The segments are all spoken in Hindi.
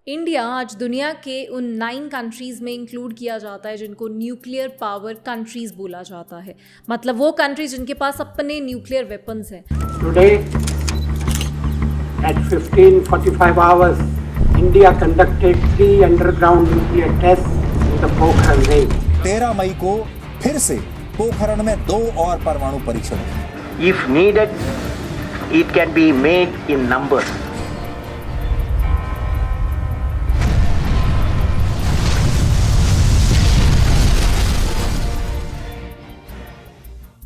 इंडिया आज दुनिया के उन 9 कंट्रीज़ में इंक्लूड किया जाता है जिनको न्यूक्लियर पावर कंट्रीज़ बोला जाता है। मतलब वो कंट्रीज जिनके पास अपने न्यूक्लियर वेपन्स हैं। Today at 15:45 hours, India conducted 3 underground nuclear tests in the Pokhran range. 13 मई को फिर से पोखरण में 2 और परमाणु परीक्षण। If needed, it can be made in numbers.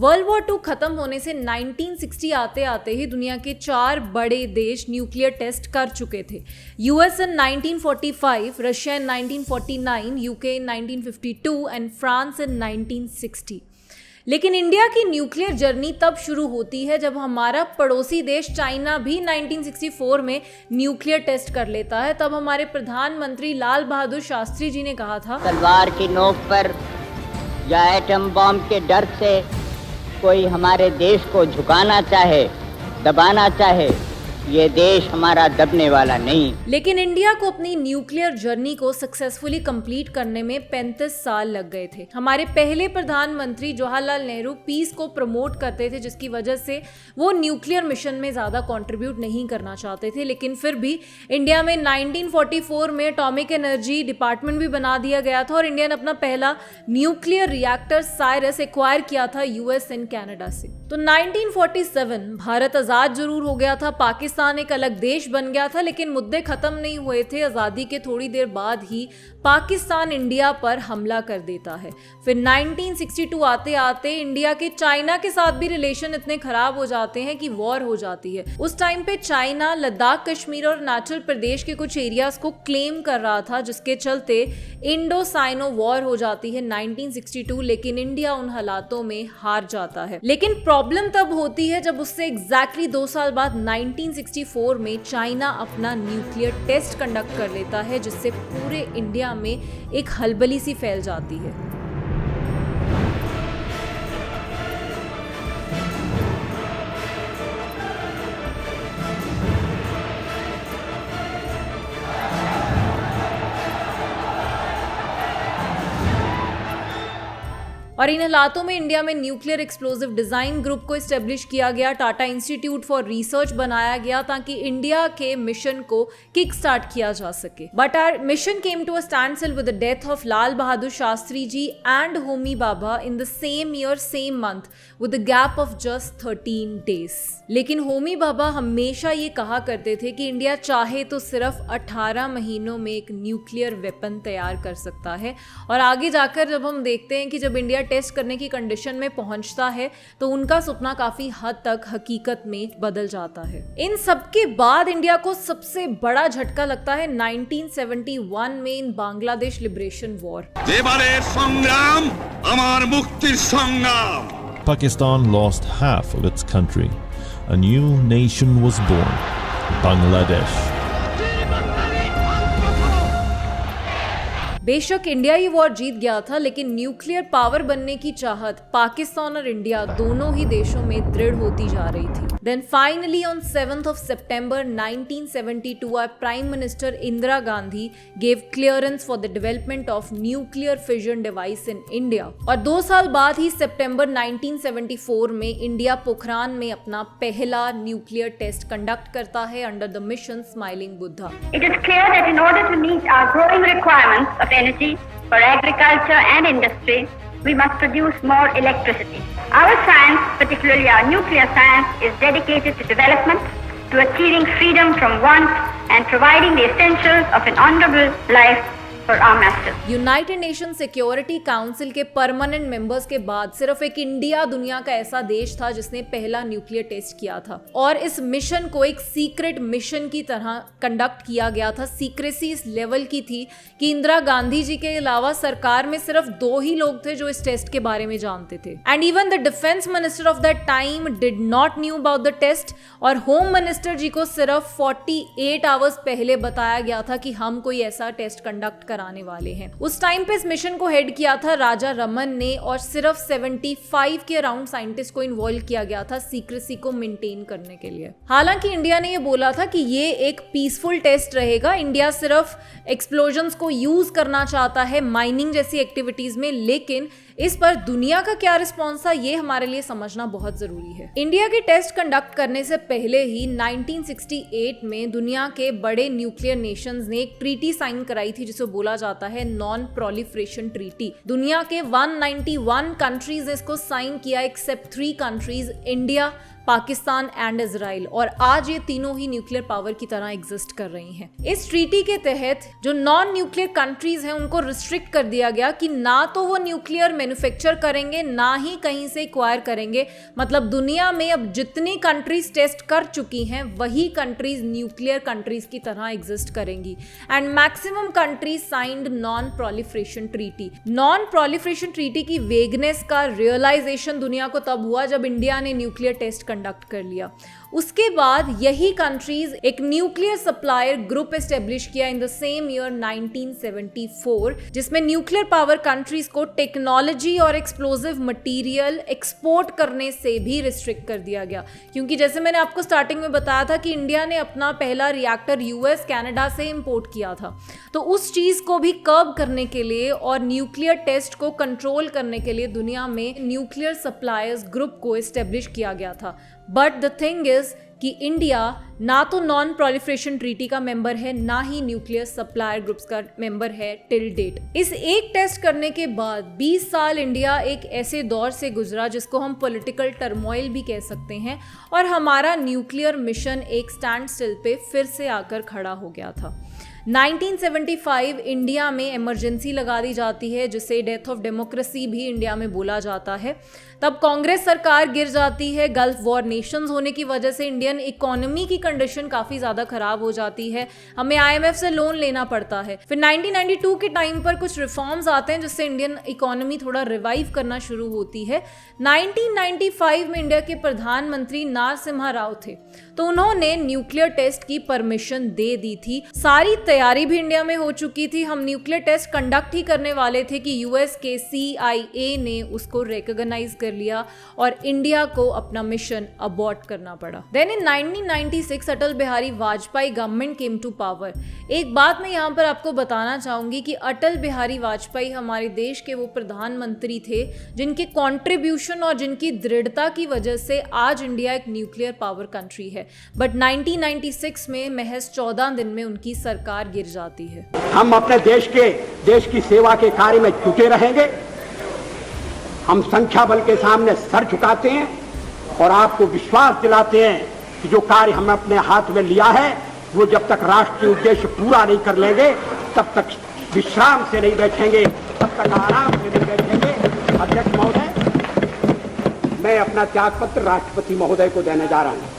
World war 2 खत्म होने से 1960 आते आते ही दुनिया के 4 बड़े देश न्यूक्लियर टेस्ट कर चुके थे। US in 1945, Russia in 1949, UK in 1952 and France in 1960। लेकिन इंडिया की न्यूक्लियर जर्नी तब शुरू होती है जब हमारा पड़ोसी देश चाइना भी 1964 में न्यूक्लियर टेस्ट कर लेता है। तब हमारे प्रधानमंत्री लाल बहादुर शास्त्री जी ने कहा था, तलवार की नोक पर या एटम बॉम्ब के डर से कोई हमारे देश को झुकाना चाहे, दबाना चाहे, ये देश हमारा दबने वाला नहीं। लेकिन इंडिया को अपनी न्यूक्लियर जर्नी को सक्सेसफुली कंप्लीट करने में 35 साल लग गए थे। हमारे पहले प्रधानमंत्री जवाहरलाल नेहरू पीस को प्रमोट करते थे, जिसकी वजह से वो न्यूक्लियर मिशन में ज़्यादा कंट्रीब्यूट नहीं करना चाहते थे। लेकिन फिर भी इंडिया में 1944 में एटॉमिक एनर्जी डिपार्टमेंट भी बना दिया गया था और इंडिया ने अपना पहला न्यूक्लियर रिएक्टर साइरस एक्वायर किया था यूएस एंड कनाडा से। तो 1947 भारत आज़ाद जरूर हो गया था, पाकिस्तान एक अलग देश बन गया था, लेकिन मुद्दे खत्म नहीं हुए थे। आज़ादी के थोड़ी देर बाद ही पाकिस्तान इंडिया पर हमला कर देता है। फिर 1962 आते आते इंडिया के चाइना के साथ भी रिलेशन इतने खराब हो जाते हैं कि वॉर हो जाती है। उस टाइम पे चाइना लद्दाख, कश्मीर और अरुणाचल प्रदेश के कुछ एरियाज को क्लेम कर रहा था, जिसके चलते इंडो साइनो वॉर हो जाती है 1962। लेकिन इंडिया उन हालातों में हार जाता है। लेकिन प्रॉब्लम तब होती है जब उससे एग्जैक्टली 2 साल बाद 1964 में चाइना अपना न्यूक्लियर टेस्ट कंडक्ट कर लेता है, जिससे पूरे इंडिया में एक हलबली सी फैल जाती है। और इन हालातों में इंडिया में न्यूक्लियर एक्सप्लोजिव डिजाइन ग्रुप को एस्टेब्लिश किया गया, टाटा इंस्टीट्यूट फॉर रिसर्च बनाया गया ताकि इंडिया के मिशन को किक स्टार्ट किया जा सके। But our mission came to a standstill with the death of Lal Bahadur Shastri ji and Homi Bhabha in the same year same month with the gap of just 13 days. लेकिन होमी भाभा हमेशा ये कहा करते थे कि इंडिया चाहे तो सिर्फ 18 महीनों में एक न्यूक्लियर वेपन तैयार कर सकता है। और आगे जाकर जब हम देखते हैं कि जब इंडिया टेस्ट करने की कंडीशन में पहुंचता है तो उनका सपना काफी हद तक हकीकत में बदल जाता है। इन सब के बाद इंडिया को सबसे बड़ा झटका लगता है 1971 में इन बांग्लादेश लिबरेशन वॉर। संग्राम अमर मुक्तिर संग्राम। Pakistan lost half of its country. A new nation was born, Bangladesh. बेशक इंडिया ही वॉर जीत गया था, लेकिन न्यूक्लियर पावर बनने की चाहत पाकिस्तान और इंडिया दोनों ही देशों में दृढ़ होती जा रही थी। Then finally on 7th of September 1972 our prime minister Indira Gandhi gave clearance for the development of nuclear fission device in India। और 2 साल बाद ही सितंबर 1974 में इंडिया पोखरान में अपना पहला न्यूक्लियर टेस्ट कंडक्ट करता है under the mission smiling Buddha. It is clear that in order to meet our growing requirements of energy for agriculture and industry, we must produce more electricity. Our science, particularly our nuclear science, is dedicated to development, to achieving freedom from want and providing the essentials of an honorable life for our masters. United nation security council के परमानेंट मेंबर्स के बाद सिर्फ एक इंडिया दुनिया का ऐसा देश था जिसने पहला न्यूक्लियर टेस्ट किया था। और इस मिशन को एक सीक्रेट मिशन की तरह कंडक्ट किया गया था। सीक्रेसी इस लेवल की थी कि इंदिरा गांधी जी के अलावा सरकार में सिर्फ 2 ही लोग थे जो इस टेस्ट के बारे में जानते थे। And even the defence minister of that time did not knew about the test. और होम मिनिस्टर जी को सिर्फ 48 आवर्स पहले बताया गया था कि हम कोई ऐसा टेस्ट कंडक्ट कराने वाले हैं। उस टाइम पे इस मिशन को हेड किया था राजा रमन ने और सिर्फ 75 के अराउंड साइंटिस्ट को इन्वॉल्व किया गया था सीक्रेसी को मेंटेन करने के लिए। हालांकि इंडिया ने ये बोला था कि ये एक पीसफुल टेस्ट रहेगा, इंडिया सिर्फ एक्सप्लोजन्स को यूज करना चाहता है माइनिंग जैसी एक्टिविटीज में, लेकिन इस पर दुनिया का क्या रिस्पॉन्स था ये हमारे लिए समझना बहुत जरूरी है। इंडिया के टेस्ट कंडक्ट करने से पहले ही 1968 में दुनिया के बड़े न्यूक्लियर नेशंस ने एक ट्रीटी साइन कराई थी जिसे बोला जाता है नॉन प्रोलिफरेशन ट्रीटी। दुनिया के 191 कंट्रीज ने इसको साइन किया except 3 countries, India, Pakistan and Israel, और आज ये तीनों ही न्यूक्लियर पावर की तरह एग्जिस्ट कर रही हैं। इस ट्रीटी के तहत जो नॉन न्यूक्लियर कंट्रीज हैं उनको रिस्ट्रिक्ट कर दिया गया कि ना तो वो न्यूक्लियर मैन्युफैक्चर करेंगे ना ही कहीं से एक्वायर करेंगे। मतलब दुनिया में अब जितनी कंट्रीज टेस्ट कर चुकी हैं वही कंट्रीज न्यूक्लियर कंट्रीज की तरह एग्जिस्ट करेंगी and maximum countries signed non proliferation treaty. Non proliferation treaty की वेगनेस का रियलाइजेशन दुनिया को तब हुआ जब इंडिया ने न्यूक्लियर टेस्ट कंडक्ट कर लिया। उसके बाद यही कंट्रीज एक न्यूक्लियर सप्लायर ग्रुप एस्टेब्लिश किया इन द सेम ईयर 1974, जिसमें न्यूक्लियर पावर कंट्रीज को टेक्नोलॉजी और एक्सप्लोजिव मटेरियल एक्सपोर्ट करने से भी रिस्ट्रिक्ट कर दिया गया। क्योंकि जैसे मैंने आपको स्टार्टिंग में बताया था कि इंडिया ने अपना पहला रिएक्टर यूएस कनाडा से इंपोर्ट किया था, तो उस चीज को भी कर्ब करने के लिए और न्यूक्लियर टेस्ट को कंट्रोल करने के लिए दुनिया में न्यूक्लियर सप्लायर्स ग्रुप को एस्टेब्लिश किया गया था। बट द थिंग इज कि इंडिया ना तो नॉन प्रोलिफरेशन ट्रीटी का मेंबर है ना ही न्यूक्लियर सप्लायर ग्रुप्स का मेंबर है टिल डेट। इस एक टेस्ट करने के बाद 20 साल इंडिया एक ऐसे दौर से गुजरा जिसको हम पॉलिटिकल टर्मोइल भी कह सकते हैं, और हमारा न्यूक्लियर मिशन एक स्टैंड स्टिल पे फिर से आकर खड़ा हो गया था। 1975 इंडिया में इमरजेंसी लगा दी जाती है जिसे डेथ ऑफ डेमोक्रेसी भी इंडिया में बोला जाता है। तब कांग्रेस सरकार गिर जाती है, गल्फ वॉर नेशंस होने की वजह से इंडियन इकोनॉमी की कंडीशन काफ़ी ज़्यादा ख़राब हो जाती है, हमें IMF से लोन लेना पड़ता है। फिर 1992 के टाइम पर कुछ रिफॉर्म्स आते हैं जिससे इंडियन इकोनॉमी थोड़ा रिवाइव करना शुरू होती है। 1995 में इंडिया के प्रधानमंत्री नरसिम्हा राव थे, तो उन्होंने न्यूक्लियर टेस्ट की परमिशन दे दी थी। सारी तैयारी भी इंडिया में हो चुकी थी, हम न्यूक्लियर टेस्ट कंडक्ट ही करने वाले थे कि US के CIA ने उसको रिकॉग्नाइज कर लिया और इंडिया को अपना मिशन अबॉर्ट करना पड़ा। Then in 1996 Atal Bihari Vajpayee government came to power. एक बात मैं यहाँ पर आपको बताना चाहूंगी कि अटल बिहारी वाजपेयी हमारे देश के वो प्रधानमंत्री थे जिनके कंट्रीब्यूशन और जिनकी दृढ़ता की वजह से आज इंडिया एक न्यूक्लियर पावर कंट्री है। बट 1996 में महज 14 दिन में उनकी सरकार गिर जाती है। हम अपने देश की सेवा के कार्य में जुटे रहेंगे। हम संख्या बल के सामने सर झुकाते हैं और आपको विश्वास दिलाते हैं कि जो कार्य हमने अपने हाथ में लिया है वो जब तक राष्ट्रीय उद्देश्य पूरा नहीं कर लेंगे तब तक विश्राम से नहीं बैठेंगे, तब तक आराम से नहीं बैठेंगे। अध्यक्ष महोदय, मैं अपना त्याग पत्र राष्ट्रपति महोदय को देने जा रहा हूं।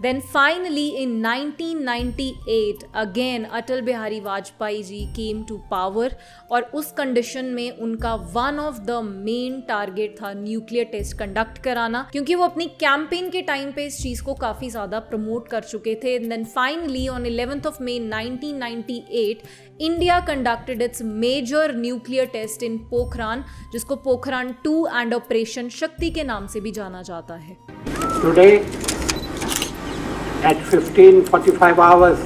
Then finally in 1998 again Atal Bihari Vajpayee ji came to power और उस कंडीशन में उनका one of the main target था न्यूक्लियर टेस्ट कंडक्ट कराना, क्योंकि वो अपनी कैंपेन के टाइम पे इस चीज़ को काफ़ी ज़्यादा प्रमोट कर चुके थे। Then finally on 11th of May 1998 India conducted its major nuclear test in Pokhran, जिसको पोखरान 2 and ऑपरेशन शक्ति के नाम से भी जाना जाता है। Today at 15:45 hours,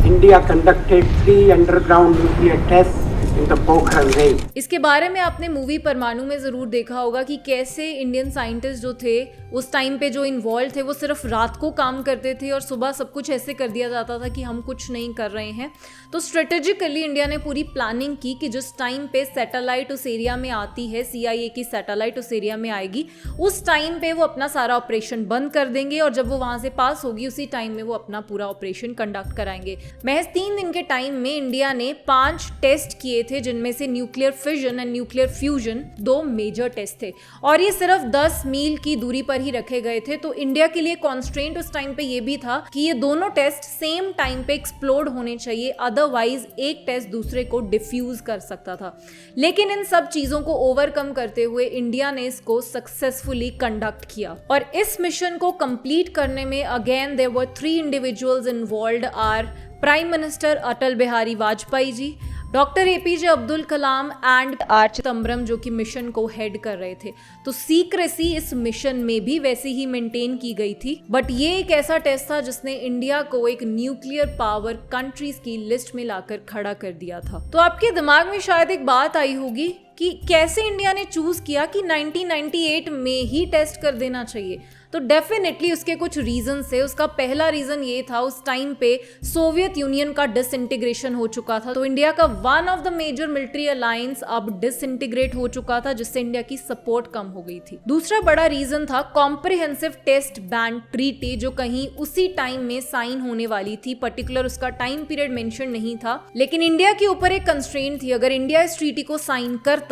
India conducted 3 underground nuclear tests in the Pokhran range. इसके बारे में आपने मूवी परमाणु में ज़रूर देखा होगा कि कैसे इंडियन साइंटिस्ट जो थे उस टाइम पे जो इन्वॉल्व थे वो सिर्फ रात को काम करते थे और सुबह सब कुछ ऐसे कर दिया जाता था कि हम कुछ नहीं कर रहे हैं। तो स्ट्रेटेजिकली इंडिया ने पूरी प्लानिंग की कि जिस टाइम पे सैटेलाइट उस एरिया में आती है, CIA की सैटेलाइट उस एरिया में आएगी, उस टाइम पे वो अपना सारा ऑपरेशन बंद कर देंगे और जब वो वहाँ से पास होगी उसी टाइम में वो अपना पूरा ऑपरेशन कंडक्ट कराएंगे। महज 3 दिन के टाइम में इंडिया ने 5 टेस्ट किए थे, जिनमें से nuclear fission and nuclear fusion 2 major test थे और ये सिर्फ 10 मील की दूरी पर ही रखे गए थे। तो इंडिया के लिए कॉन्स्ट्रेंट उस टाइम पे ये भी था कि ये दोनों टेस्ट सेम टाइम पे एक्सप्लोड होने चाहिए, अदरवाइज एक टेस्ट दूसरे को डिफ्यूज कर सकता था। लेकिन इन सब चीजों को ओवरकम करते हुए इंडिया ने इसको सक्सेसफुली कंडक्ट किया और इस मिशन को कंप्लीट करने में again there were 3 individuals involved are prime minister Atal Bihari Vajpayee ji, doctor APJ Abdul Kalam and R Chidambaram जो कि मिशन को हेड कर रहे थे। तो सीक्रेसी इस मिशन में भी वैसी ही मेंटेन की गई थी, बट ये एक ऐसा टेस्ट था जिसने इंडिया को एक न्यूक्लियर पावर कंट्रीज की लिस्ट में लाकर खड़ा कर दिया था। तो आपके दिमाग में शायद एक बात आई होगी कि कैसे इंडिया ने चूज किया कि 1998 में ही टेस्ट कर देना चाहिए। तो डेफिनेटली उसके कुछ रीजन है। उसका पहला रीजन ये था, उस टाइम पे सोवियत यूनियन का डिसइंटीग्रेशन हो चुका था, तो इंडिया का one of the major military alliance अब डिसइंटीग्रेट हो चुका था, जिससे इंडिया की सपोर्ट कम हो गई थी। दूसरा बड़ा रीजन था कॉम्प्रिहेंसिव टेस्ट बैन ट्रीटी, जो कहीं उसी टाइम में साइन होने वाली थी। पर्टिकुलर उसका टाइम पीरियड मेंशन नहीं था, लेकिन इंडिया के ऊपर एक कंस्ट्रेंट थी, अगर इंडिया इस ट्रीटी को साइन करता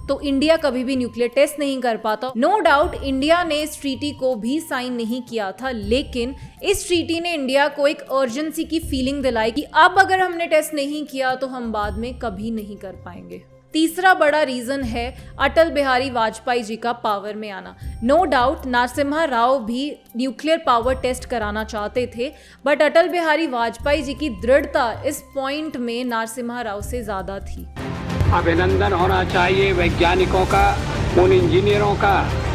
तो इंडिया कभी भी न्यूक्लियर टेस्ट नहीं कर पाता। नो डाउट इंडिया ने इस ट्रीटी को भी साइन नहीं किया था, लेकिन इस ट्रीटी ने इंडिया को एक अर्जेंसी की फीलिंग दिलाई कि अब अगर हमने टेस्ट नहीं किया तो हम बाद में कभी नहीं कर पाएंगे। तीसरा बड़ा रीजन है अटल बिहारी वाजपेयी जी का पावर में आना। नो डाउट नरसिम्हा राव भी न्यूक्लियर पावर टेस्ट कराना चाहते थे, बट अटल बिहारी वाजपेयी जी की दृढ़ता इस पॉइंट में नरसिम्हा राव से ज्यादा थी। अभिनंदन होना चाहिए वैज्ञानिकों का, उन इंजीनियरों का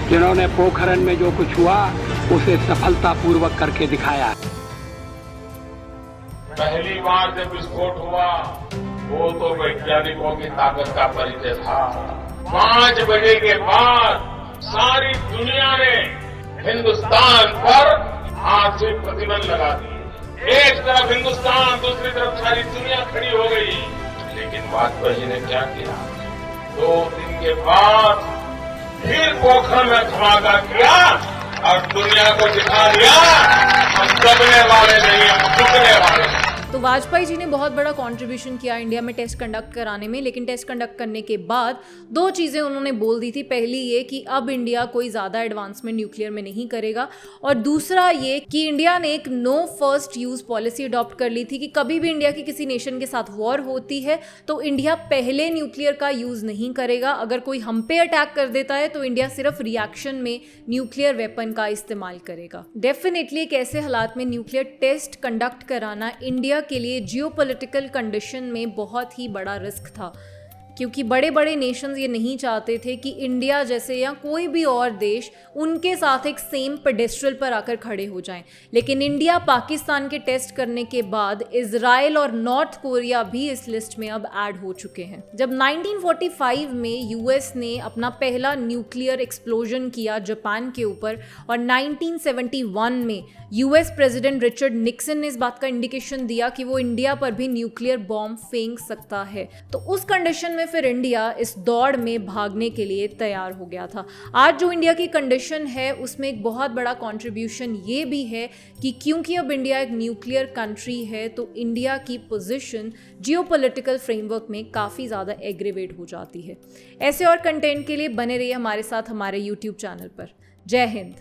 जिन्होंने पोखरण में जो कुछ हुआ उसे सफलतापूर्वक करके दिखाया। पहली बार जब विस्फोट हुआ वो तो वैज्ञानिकों की ताकत का परिचय था। 5 बजे के बाद सारी दुनिया ने हिंदुस्तान पर आर्थिक प्रतिबंध लगा दिए। एक तरफ हिंदुस्तान, दूसरी तरफ सारी दुनिया खड़ी हो गई। लेकिन वाजपेयी जी ने क्या किया, 2 दिन के बाद फिर पोखरण में धमाका किया और दुनिया को दिखा दिया हम दबने वाले नहीं, हम झुकने वाले। तो वाजपेयी जी ने बहुत बड़ा कंट्रीब्यूशन किया इंडिया में टेस्ट कंडक्ट कराने में, लेकिन टेस्ट कंडक्ट करने के बाद 2 चीज़ें उन्होंने बोल दी थी। पहली ये कि अब इंडिया कोई ज़्यादा एडवांसमेंट न्यूक्लियर में नहीं करेगा, और दूसरा ये कि इंडिया ने एक no first use policy adopt कर ली थी कि कभी भी इंडिया की किसी नेशन के साथ वॉर होती है तो इंडिया पहले न्यूक्लियर का यूज़ नहीं करेगा। अगर कोई हम पे अटैक कर देता है तो इंडिया सिर्फ रिएक्शन में न्यूक्लियर वेपन का इस्तेमाल करेगा। डेफिनेटली एक ऐसे हालात में न्यूक्लियर टेस्ट कंडक्ट कराना इंडिया के लिए जियोपॉलिटिकल कंडीशन में बहुत ही बड़ा रिस्क था, क्योंकि बड़े बड़े नेशंस ये नहीं चाहते थे कि इंडिया जैसे या कोई भी और देश उनके साथ एक सेम पेडेस्ट्रल पर आकर खड़े हो जाएं। लेकिन इंडिया पाकिस्तान के टेस्ट करने के बाद इजराइल और नॉर्थ कोरिया भी इस लिस्ट में अब ऐड हो चुके हैं। जब 1945 में यूएस ने अपना पहला न्यूक्लियर एक्सप्लोजन किया जापान के ऊपर, और 1971 में यूएस प्रेसिडेंट रिचर्ड निक्सन ने इस बात का इंडिकेशन दिया कि वो इंडिया पर भी न्यूक्लियर बॉम्ब फेंक सकता है, तो उस कंडीशन में फिर इंडिया इस दौड़ में भागने के लिए तैयार हो गया था। आज जो इंडिया की कंडीशन है उसमें एक बहुत बड़ा कंट्रीब्यूशन ये भी है कि क्योंकि अब इंडिया एक न्यूक्लियर कंट्री है तो इंडिया की पोजीशन जियोपॉलिटिकल फ्रेमवर्क में काफ़ी ज़्यादा एग्रीवेट हो जाती है। ऐसे और कंटेंट के लिए बने रहिए हमारे साथ हमारे यूट्यूब चैनल पर। जय हिंद।